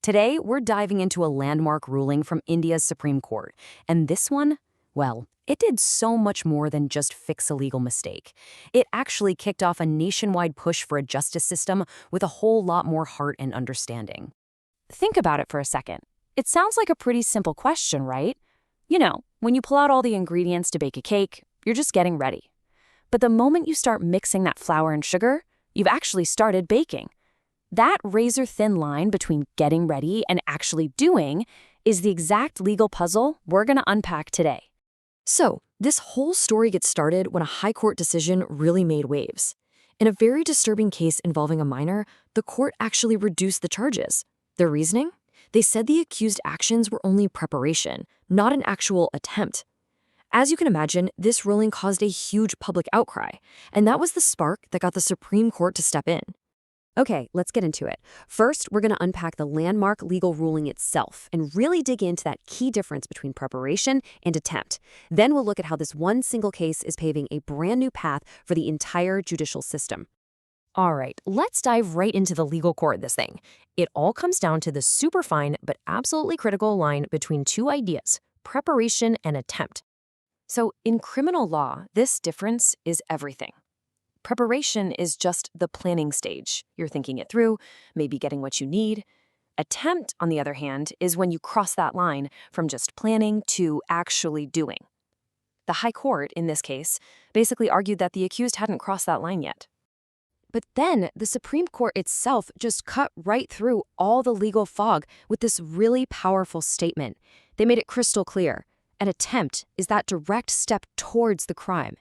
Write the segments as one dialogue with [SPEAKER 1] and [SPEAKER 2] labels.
[SPEAKER 1] Today, we're diving into a landmark ruling from India's Supreme Court. And this one, well, it did so much more than just fix a legal mistake. It actually kicked off a nationwide push for a justice system with a whole lot more heart and understanding. Think about it for a second. It sounds like a pretty simple question, right? You know, when you pull out all the ingredients to bake a cake, you're just getting ready. But the moment you start mixing that flour and sugar, you've actually started baking. That razor-thin line between getting ready and actually doing is the exact legal puzzle we're going to unpack today. So, this whole story gets started when a high court decision really made waves. In a very disturbing case involving a minor, the court actually reduced the charges. Their reasoning? They said the accused actions were only preparation, not an actual attempt. As you can imagine, this ruling caused a huge public outcry, and that was the spark that got the Supreme Court to step in. Okay, let's get into it. First, we're going to unpack the landmark legal ruling itself and really dig into that key difference between preparation and attempt. Then we'll look at how this one single case is paving a brand new path for the entire judicial system. All right, let's dive right into the legal core of this thing. It all comes down to the super fine but absolutely critical line between two ideas, preparation and attempt. So in criminal law, this difference is everything. Preparation is just the planning stage. You're thinking it through, maybe getting what you need. Attempt, on the other hand, is when you cross that line from just planning to actually doing. The High Court, in this case, basically argued that the accused hadn't crossed that line yet. But then the Supreme Court itself just cut right through all the legal fog with this really powerful statement. They made it crystal clear. An attempt is that direct step towards the crime.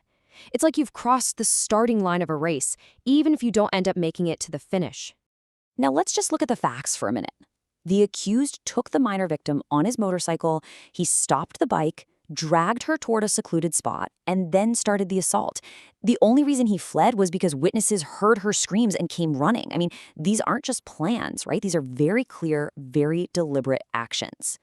[SPEAKER 1] It's like you've crossed the starting line of a race, even if you don't end up making it to the finish. Now let's just look at the facts for a minute. The accused took the minor victim on his motorcycle, he stopped the bike, dragged her toward a secluded spot, and then started the assault. The only reason he fled was because witnesses heard her screams and came running. I mean, these aren't just plans, right? These are very clear, very deliberate actions.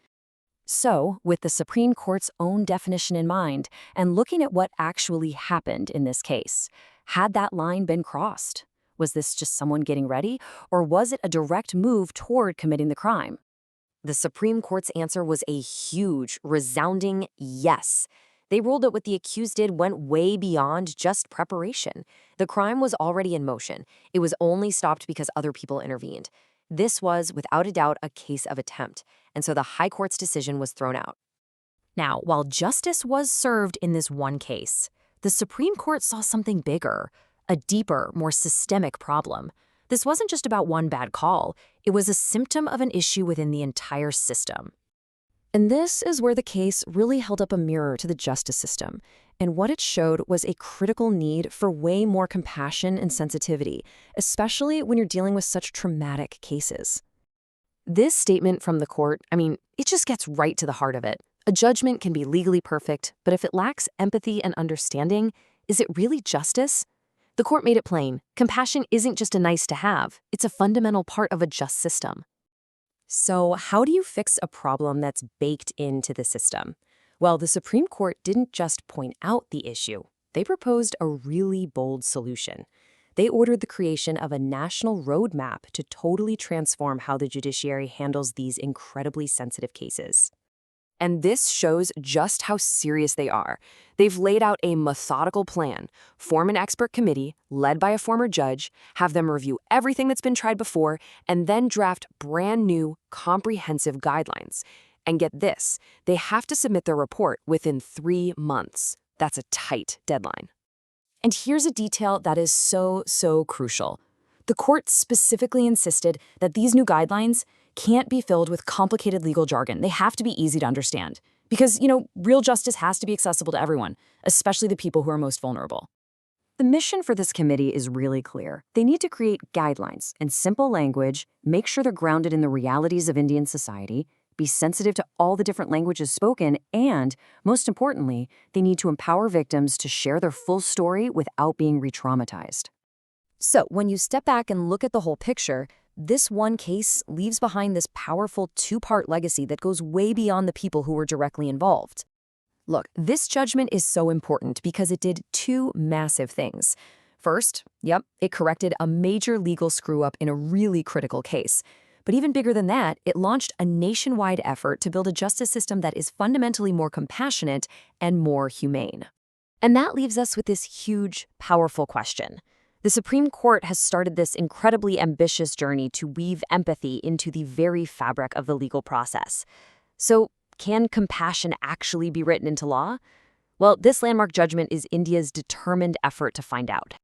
[SPEAKER 1] So, with the Supreme Court's own definition in mind, and looking at what actually happened in this case, had that line been crossed? Was this just someone getting ready, or was it a direct move toward committing the crime? The Supreme Court's answer was a huge, resounding yes. They ruled that what the accused did went way beyond just preparation. The crime was already in motion. It was only stopped because other people intervened. This was, without a doubt, a case of attempt, and so the High Court's decision was thrown out. Now, while justice was served in this one case, the Supreme Court saw something bigger, a deeper, more systemic problem. This wasn't just about one bad call, it was a symptom of an issue within the entire system. And this is where the case really held up a mirror to the justice system, and what it showed was a critical need for way more compassion and sensitivity, especially when you're dealing with such traumatic cases. This statement from the court, it just gets right to the heart of it. A judgment can be legally perfect, but if it lacks empathy and understanding, is it really justice? The court made it plain. Compassion isn't just a nice to have, it's a fundamental part of a just system. So how do you fix a problem that's baked into the system? Well, the Supreme Court didn't just point out the issue. They proposed a really bold solution. They ordered the creation of a national roadmap to totally transform how the judiciary handles these incredibly sensitive cases. And this shows just how serious they are. They've laid out a methodical plan, form an expert committee led by a former judge, have them review everything that's been tried before, and then draft brand new, comprehensive guidelines. And get this, they have to submit their report within 3 months. That's a tight deadline. And here's a detail that is so crucial. The court specifically insisted that these new guidelines can't be filled with complicated legal jargon. They have to be easy to understand. Because, real justice has to be accessible to everyone, especially the people who are most vulnerable. The mission for this committee is really clear. They need to create guidelines in simple language, make sure they're grounded in the realities of Indian society, be sensitive to all the different languages spoken, and, most importantly, they need to empower victims to share their full story without being re-traumatized. So, when you step back and look at the whole picture, this one case leaves behind this powerful two-part legacy that goes way beyond the people who were directly involved. Look, this judgment is so important because it did two massive things. First, it corrected a major legal screw-up in a really critical case. But even bigger than that, it launched a nationwide effort to build a justice system that is fundamentally more compassionate and more humane. And that leaves us with this huge, powerful question. The Supreme Court has started this incredibly ambitious journey to weave empathy into the very fabric of the legal process. So, can compassion actually be written into law? Well, this landmark judgment is India's determined effort to find out.